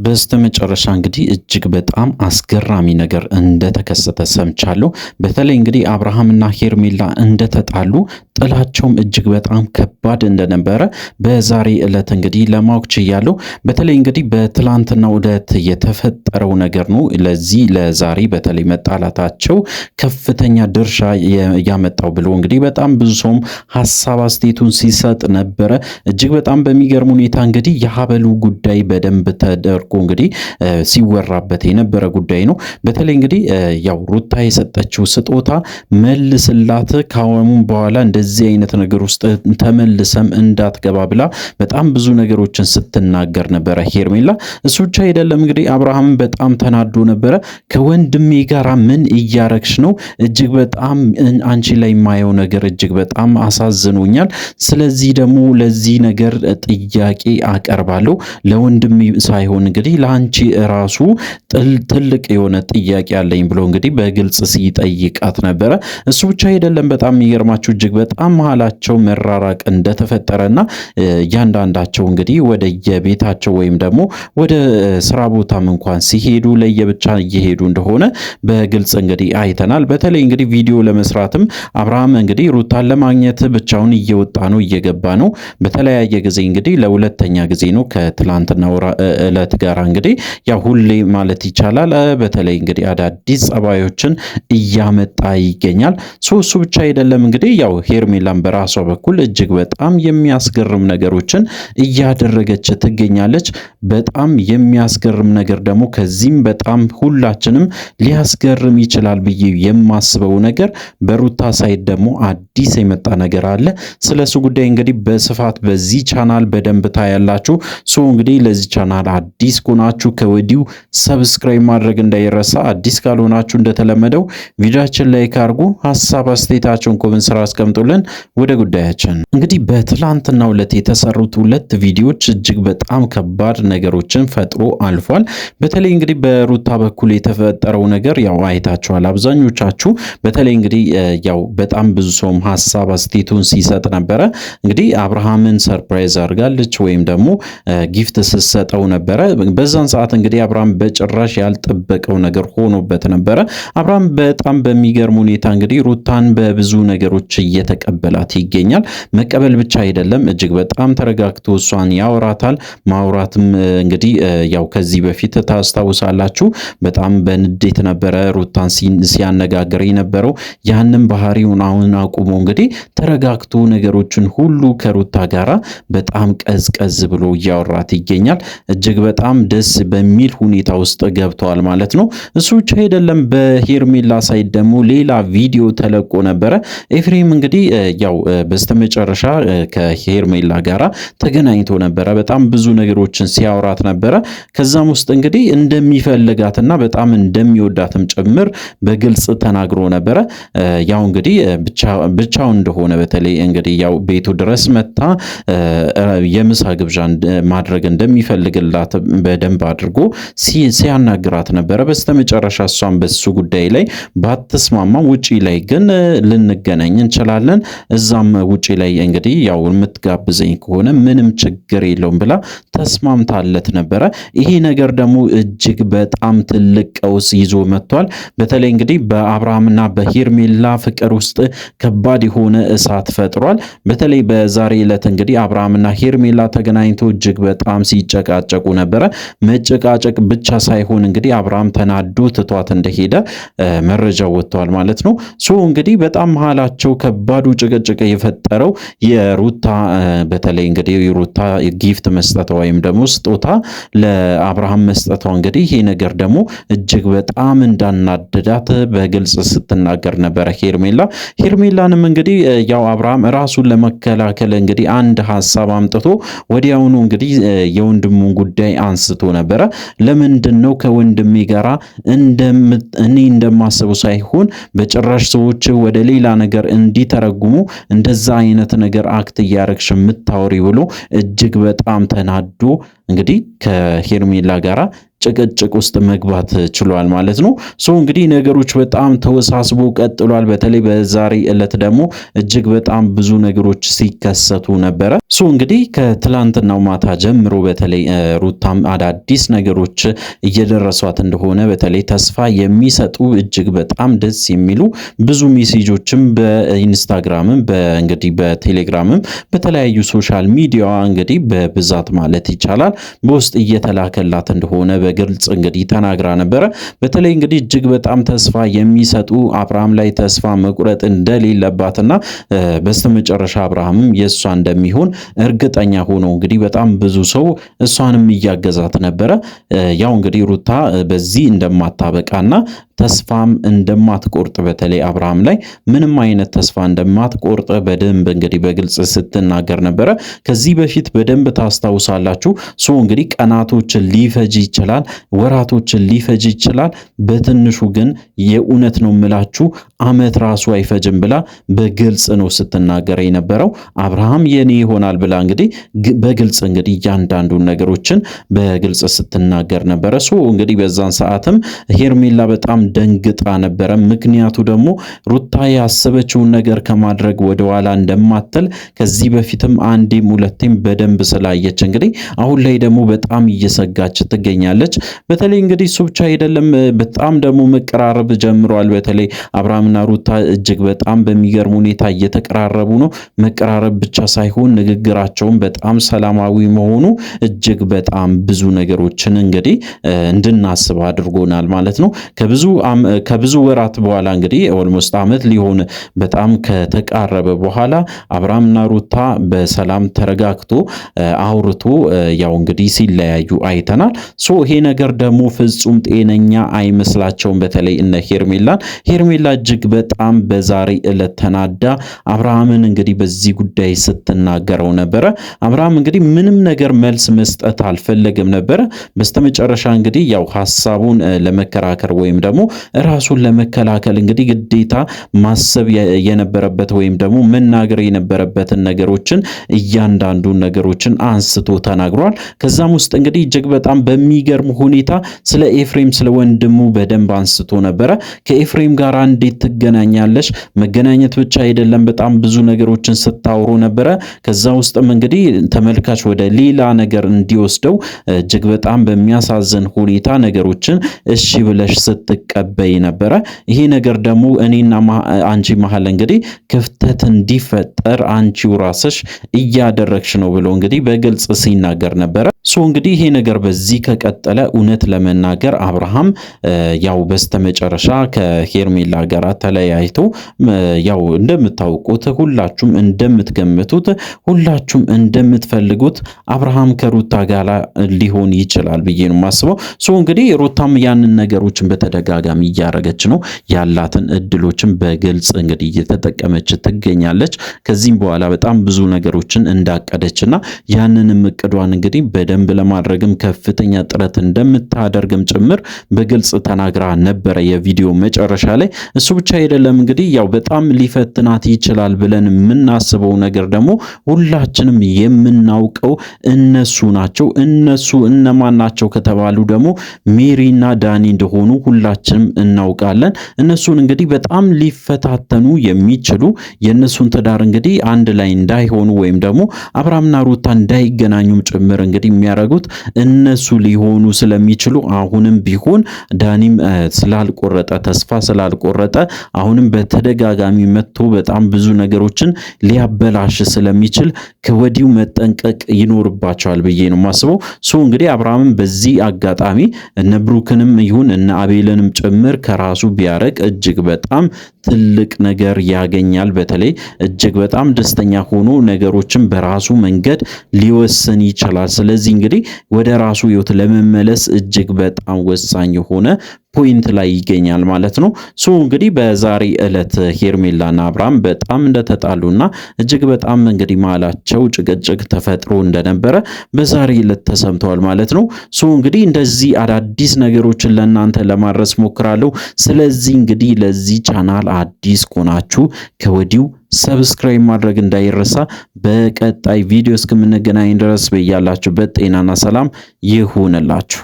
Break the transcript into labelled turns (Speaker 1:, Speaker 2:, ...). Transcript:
Speaker 1: በስተመጨረሻ እንግዲህ እጅግ በጣም አስገራሚ ነገር እንደተከሰተ ሰምቻለሁ። በተለይ እንግዲህ አብርሃምና ሄርሜላ እንደተጣሉ ጥላቸውም እጅግ በጣም ከባድ እንደነበረ በዛሬ ዕለት እንግዲህ ለማወቅ ችያለሁ። በተለይ እንግዲህ በትላንትናው ዕለት የተፈጠረው ነገር ነው ለዚህ ለዛሬ በተለይ መጣላታቸው ከፍተኛ ድርሻ ያመጣው ብሎ እንግዲህ በጣም ብዙ ሰውም ሀሳብ አስተያየቱን ሲሰጥ ነበረ። እጅግ በጣም በሚገርም ሁኔታ እንግዲህ የሀበሉ ጉዳይ በደንብ ተደርጎ እንግዲህ ሲወራበት የነበረ ጉዳይ ነው። በተለይ እንግዲህ ያው ሩታ የሰጠችው ስጦታ መልስላት ካሁን በኋላ እንደዚህ አይነት ነገር ውስጥ ተመልሰም እንዳትገባ ብላ በጣም ብዙ ነገሮችን ስትናገር ነበረ ሄርሜላ። እሱ ብቻ አይደለም እንግዲህ አብርሃምን በጣም ተናዶ ነበረ። ከወንድሜ ጋራ ምን እያረግሽ ነው? እጅግ በጣም አንቺ ላይ የማየው ነገር እጅግ በጣም አሳዝኖኛል። ስለዚህ ደግሞ ለዚህ ነገር ጥያቄ አቀርባለሁ ለወንድሜ ሳይሆን እንግዲህ ለአንቺ ራሱ ትልቅ የሆነ ጥያቄ አለኝ ብሎ እንግዲህ በግልጽ ሲጠይቃት ነበረ። እሱ ብቻ አይደለም በጣም የሚገርማችሁ እጅግ በጣም መሃላቸው መራራቅ እንደተፈጠረና እያንዳንዳቸው እንግዲህ ወደ የቤታቸው ወይም ደግሞ ወደ ስራ ቦታም እንኳን ሲሄዱ ለየብቻ እየሄዱ እንደሆነ በግልጽ እንግዲህ አይተናል። በተለይ እንግዲህ ቪዲዮ ለመስራትም አብርሃም እንግዲህ ሩታን ለማግኘት ብቻውን እየወጣ ነው እየገባ ነው። በተለያየ ጊዜ እንግዲህ ለሁለተኛ ጊዜ ነው ከትላንትናው ዕለት ጋር እንግዲህ ያው ሁሌ ማለት ይቻላል በተለይ እንግዲህ አዳዲስ ጸባዮችን እያመጣ ይገኛል። እሱ ብቻ አይደለም እንግዲህ ያው ሄርሜላን በራሷ በኩል እጅግ በጣም የሚያስገርም ነገሮችን እያደረገች ትገኛለች። በጣም የሚያስገርም ነገር ደግሞ ከዚህም በጣም ሁላችንም ሊያስገርም ይችላል ብዬ የማስበው ነገር በሩታ ሳይድ ደግሞ አዲስ የመጣ ነገር አለ። ስለሱ ጉዳይ እንግዲህ በስፋት በዚህ ቻናል በደንብ ታያላችሁ። እንግዲህ ለዚህ ቻናል አዲስ ከሆናችሁ ከወዲሁ ሰብስክራይብ ማድረግ እንዳይረሳ። አዲስ ካልሆናችሁ እንደተለመደው ቪዲዮአችን ላይክ አድርጉ፣ ሐሳብ አስተያየታችሁን ኮሜንት ስራ አስቀምጡልን። ወደ ጉዳያችን እንግዲህ በትላንትናው ዕለት የተሰሩት ሁለት ቪዲዮዎች እጅግ በጣም ከባድ ነገሮችን ፈጥሮ አልፏል። በተለይ እንግዲህ በሩታ በኩል የተፈጠረው ነገር ያው አይታችኋል አብዛኞቻችሁ። በተለይ እንግዲህ ያው በጣም ብዙ ሰውም ሐሳብ አስተያየቱን ሲሰጥ ነበረ። እንግዲህ አብርሃምን ሰርፕራይዝ አድርጋለች ወይም ደግሞ ጊፍት ስትሰጠው ነበረ። በዛን ሰዓት እንግዲህ አብርሃም በጭራሽ ያልጠበቀው ነገር ሆኖበት ነበረ። አብርሃም በጣም በሚገርም ሁኔታ እንግዲህ ሩታን በብዙ ነገሮች እየተቀበላት ይገኛል። መቀበል ብቻ አይደለም እጅግ በጣም ተረጋግቶ እሷን ያወራታል። ማውራትም እንግዲህ ያው ከዚህ በፊት ታስታውሳላችሁ በጣም በንዴት ነበረ ሩታን ሲያነጋግር የነበረው። ያንን ባህሪውን አሁን አቁሞ እንግዲህ ተረጋግቶ ነገሮችን ሁሉ ከሩታ ጋራ በጣም ቀዝቀዝ ብሎ እያወራት ይገኛል። እጅግ በጣም ደስ በሚል ሁኔታ ውስጥ ገብተዋል ማለት ነው። እሱ ብቻ አይደለም በሄርሜላ ሳይድ ደግሞ ሌላ ቪዲዮ ተለቆ ነበረ። ኤፍሬም እንግዲህ ያው በስተመጨረሻ ከሄርሜላ ጋራ ተገናኝቶ ነበረ። በጣም ብዙ ነገሮችን ሲያወራት ነበረ። ከዛም ውስጥ እንግዲህ እንደሚፈልጋትና በጣም እንደሚወዳትም ጭምር በግልጽ ተናግሮ ነበረ። ያው እንግዲህ ብቻውን እንደሆነ በተለይ እንግዲህ ያው ቤቱ ድረስ መታ የምሳ ግብዣ ማድረግ እንደሚፈልግላት በደንብ አድርጎ ሲያናግራት ነበረ። በስተመጨረሻ እሷን በሱ ጉዳይ ላይ ባትስማማም ውጪ ላይ ግን ልንገናኝ እንችላለን፣ እዛም ውጪ ላይ እንግዲህ ያው የምትጋብዘኝ ከሆነ ምንም ችግር የለውም ብላ ተስማምታለት ነበረ። ይሄ ነገር ደግሞ እጅግ በጣም ትልቅ ቀውስ ይዞ መጥቷል። በተለይ እንግዲህ በአብርሃምና በሄርሜላ ፍቅር ውስጥ ከባድ የሆነ እሳት ፈጥሯል። በተለይ በዛሬ ዕለት እንግዲህ አብርሃምና ሄርሜላ ተገናኝቶ እጅግ በጣም ሲጨቃጨቁ ነበረ። መጨቃጨቅ ብቻ ሳይሆን እንግዲህ አብርሃም ተናዶ ትቷት እንደሄደ መረጃው ወጥቷል ማለት ነው። እንግዲህ በጣም መሃላቸው ከባዱ ጭቅጭቅ የፈጠረው የሩታ በተለይ እንግዲህ የሩታ ጊፍት መስጠቷ ወይም ደግሞ ስጦታ ለአብርሃም መስጠቷ እንግዲህ ይሄ ነገር ደግሞ እጅግ በጣም እንዳናደዳት በግልጽ ስትናገር ነበረ ሄርሜላንም እንግዲህ ያው አብርሃም ራሱን ለመከላከል እንግዲህ አንድ ሐሳብ አምጥቶ ወዲያውኑ እንግዲህ የወንድሙን ጉዳይ አንስቶ ነበረ። ለምንድነው ከወንድሜ ጋራ እኔ እንደማስበው ሳይሆን በጭራሽ ሰዎች ወደ ሌላ ነገር እንዲተረጉሙ እንደዛ አይነት ነገር አክት እያረግሽ የምታወሪ ብሎ እጅግ በጣም ተናዶ እንግዲህ ከሄርሜላ ጋራ ጭቅጭቅ ውስጥ መግባት ችሏል ማለት ነው። እንግዲህ ነገሮች በጣም ተወሳስቦ ቀጥሏል። በተለይ በዛሬ ዕለት ደግሞ እጅግ በጣም ብዙ ነገሮች ሲከሰቱ ነበረ። እንግዲህ ከትላንትናው ማታ ጀምሮ በተለይ ሩታም አዳዲስ ነገሮች እየደረሷት እንደሆነ በተለይ ተስፋ የሚሰጡ እጅግ በጣም ደስ የሚሉ ብዙ ሜሴጆችም በኢንስታግራምም እንግዲህ በቴሌግራምም በተለያዩ ሶሻል ሚዲያ እንግዲህ በብዛት ማለት ይቻላል በውስጥ እየተላከላት እንደሆነ በግልጽ እንግዲህ ተናግራ ነበረ። በተለይ እንግዲህ እጅግ በጣም ተስፋ የሚሰጡ አብርሃም ላይ ተስፋ መቁረጥ እንደሌለባትና በስተመጨረሻ አብርሃምም የሷ እንደሚሆን እርግጠኛ ሆኖ እንግዲህ በጣም ብዙ ሰው እሷንም እያገዛት ነበረ። ያው እንግዲህ ሩታ በዚህ እንደማታበቃና ተስፋም እንደማትቆርጥ በተለይ አብርሃም ላይ ምንም አይነት ተስፋ እንደማትቆርጥ በደንብ እንግዲህ በግልጽ ስትናገር ነበረ። ከዚህ በፊት በደንብ ታስታውሳላችሁ። እንግዲህ ቀናቶችን ሊፈጅ ይችላል፣ ወራቶችን ሊፈጅ ይችላል። በትንሹ ግን የእውነት ነው የምላችሁ ዓመት ራሱ አይፈጅም ብላ በግልጽ ነው ስትናገር የነበረው። አብርሃም የኔ ይሆናል ብላ እንግዲህ በግልጽ እንግዲህ እያንዳንዱን ነገሮችን በግልጽ ስትናገር ነበረ። እንግዲህ በዛን ሰዓትም ሄርሜላ በጣም ደንግጣ ነበረ። ምክንያቱ ደግሞ ሩታ ያሰበችውን ነገር ከማድረግ ወደኋላ እንደማትል ከዚህ በፊትም አንዴም ሁለቴም በደንብ ስላየች እንግዲህ አሁን ላይ ደግሞ በጣም እየሰጋች ትገኛለች። በተለይ እንግዲህ እሱ ብቻ አይደለም፣ በጣም ደግሞ መቀራረብ ጀምረዋል። በተለይ አብርሃምና ሩታ እጅግ በጣም በሚገርም ሁኔታ እየተቀራረቡ ነው። መቀራረብ ብቻ ሳይሆን ንግግራቸውን በጣም ሰላማዊ መሆኑ እጅግ በጣም ብዙ ነገሮችን እንግዲህ እንድናስብ አድርጎናል ማለት ነው። ከብዙ ወራት በኋላ እንግዲህ ኦልሞስት ዓመት ሊሆን በጣም ከተቃረበ በኋላ አብርሃምና ሩታ በሰላም ተረጋግቶ አውርቶ ያው እንግዲህ ሲለያዩ አይተናል። ይሄ ነገር ደግሞ ፍጹም ጤነኛ አይመስላቸውም። በተለይ እነ ሄርሜላ እጅግ በጣም በዛሬ ዕለት ተናዳ አብርሃምን እንግዲህ በዚህ ጉዳይ ስትናገረው ነበረ። አብርሃም እንግዲህ ምንም ነገር መልስ መስጠት አልፈለግም ነበረ። በስተመጨረሻ እንግዲህ ያው ሐሳቡን ለመከራከር ወይም ደግሞ ራሱን ለመከላከል እንግዲህ ግዴታ ማሰብ የነበረበት ወይም ደግሞ መናገር የነበረበትን ነገሮችን እያንዳንዱን ነገሮችን አንስቶ ተናግሯል። ከዛም ውስጥ እንግዲህ እጅግ በጣም በሚገርም ሁኔታ ስለ ኤፍሬም ስለ ወንድሙ በደንብ አንስቶ ነበረ። ከኤፍሬም ጋር እንዴት ትገናኛለሽ? መገናኘት ብቻ አይደለም በጣም ብዙ ነገሮችን ስታወሩ ነበረ። ከዛ ውስጥም እንግዲህ ተመልካች ወደ ሌላ ነገር እንዲወስደው እጅግ በጣም በሚያሳዝን ሁኔታ ነገሮችን እሺ ብለሽ ስትቀበይ ነበረ። ይሄ ነገር ደግሞ እኔና አንቺ መሀል እንግዲህ ክፍተት እንዲፈጠር አንቺው ራስሽ እያደረግሽ ነው ብሎ እንግዲህ በግልጽ ሲናገር ነበረ። እንግዲህ ይሄ ነገር በዚህ ከቀጠለ እውነት ለመናገር አብርሃም ያው በስተመጨረሻ ከሄርሜላ ጋር ተለያይቶ ያው እንደምታውቁት ሁላችሁም እንደምትገምቱት ሁላችሁም እንደምትፈልጉት አብርሃም ከሩታ ጋር ሊሆን ይችላል ብዬ ነው የማስበው። እንግዲህ ሩታም ያንን ነገሮችን በተደጋጋሚ እያረገች ነው። ያላትን እድሎችን በግልጽ እንግዲህ እየተጠቀመች ትገኛለች። ከዚህም በኋላ በጣም ብዙ ነገሮችን እንዳቀደችና ያንንም እቅዷን እንግዲህ በደንብ ለማድረግም ከፍተኛ ጥረት እንደምታደርግም ጭምር በግልጽ ተናግራ ነበረ የቪዲዮ መጨረሻ ላይ። እሱ ብቻ አይደለም እንግዲህ ያው በጣም ሊፈትናት ይችላል ብለን የምናስበው ነገር ደግሞ ሁላችንም የምናውቀው እነሱ ናቸው። እነሱ እነማን ናቸው ከተባሉ ደግሞ ሜሪና ዳኒ እንደሆኑ ሁላችንም እናውቃለን። እነሱን እንግዲህ በጣም ሊፈታተኑ የሚችሉ የእነሱን ትዳር እንግዲህ አንድ ላይ እንዳይሆኑ ወይም ደግሞ አብርሃምና ሩታ እንዳይገናኙም ጭምር እንግዲህ የሚያደርጉት እነሱ ሊሆኑ ስለሚችሉ አሁንም ቢሆን ዳኒም ስላልቆረጠ ተስፋ ስላልቆረጠ አሁንም በተደጋጋሚ መጥቶ በጣም ብዙ ነገሮችን ሊያበላሽ ስለሚችል ከወዲሁ መጠንቀቅ ይኖርባቸዋል ብዬ ነው የማስበው። እንግዲህ አብርሃምም በዚህ አጋጣሚ እነ ብሩክንም ይሁን እነ አቤልንም ጭምር ከራሱ ቢያረቅ እጅግ በጣም ትልቅ ነገር ያገኛል። በተለይ እጅግ በጣም ደስተኛ ሆኖ ነገሮችን በራሱ መንገድ ሊወስን ይችላል። ስለዚህ እንግዲህ ወደ ራሱ ህይወት ለመመለስ እጅግ በጣም ወሳኝ የሆነ ፖይንት ላይ ይገኛል ማለት ነው። እንግዲህ በዛሬ ዕለት ሄርሜላና አብርሃም በጣም እንደተጣሉና እጅግ በጣም እንግዲህ ማላቸው ጭቅጭቅ ተፈጥሮ እንደነበረ በዛሬ ዕለት ተሰምተዋል ማለት ነው። እንግዲህ እንደዚህ አዳዲስ ነገሮችን ለእናንተ ለማድረስ ሞክራለሁ። ስለዚህ እንግዲህ ለዚህ ቻናል አዲስ ከሆናችሁ ከወዲሁ ሰብስክራይብ ማድረግ እንዳይረሳ። በቀጣይ ቪዲዮ እስከምንገናኝ ድረስ በያላችሁበት ጤናና ሰላም ይሁንላችሁ።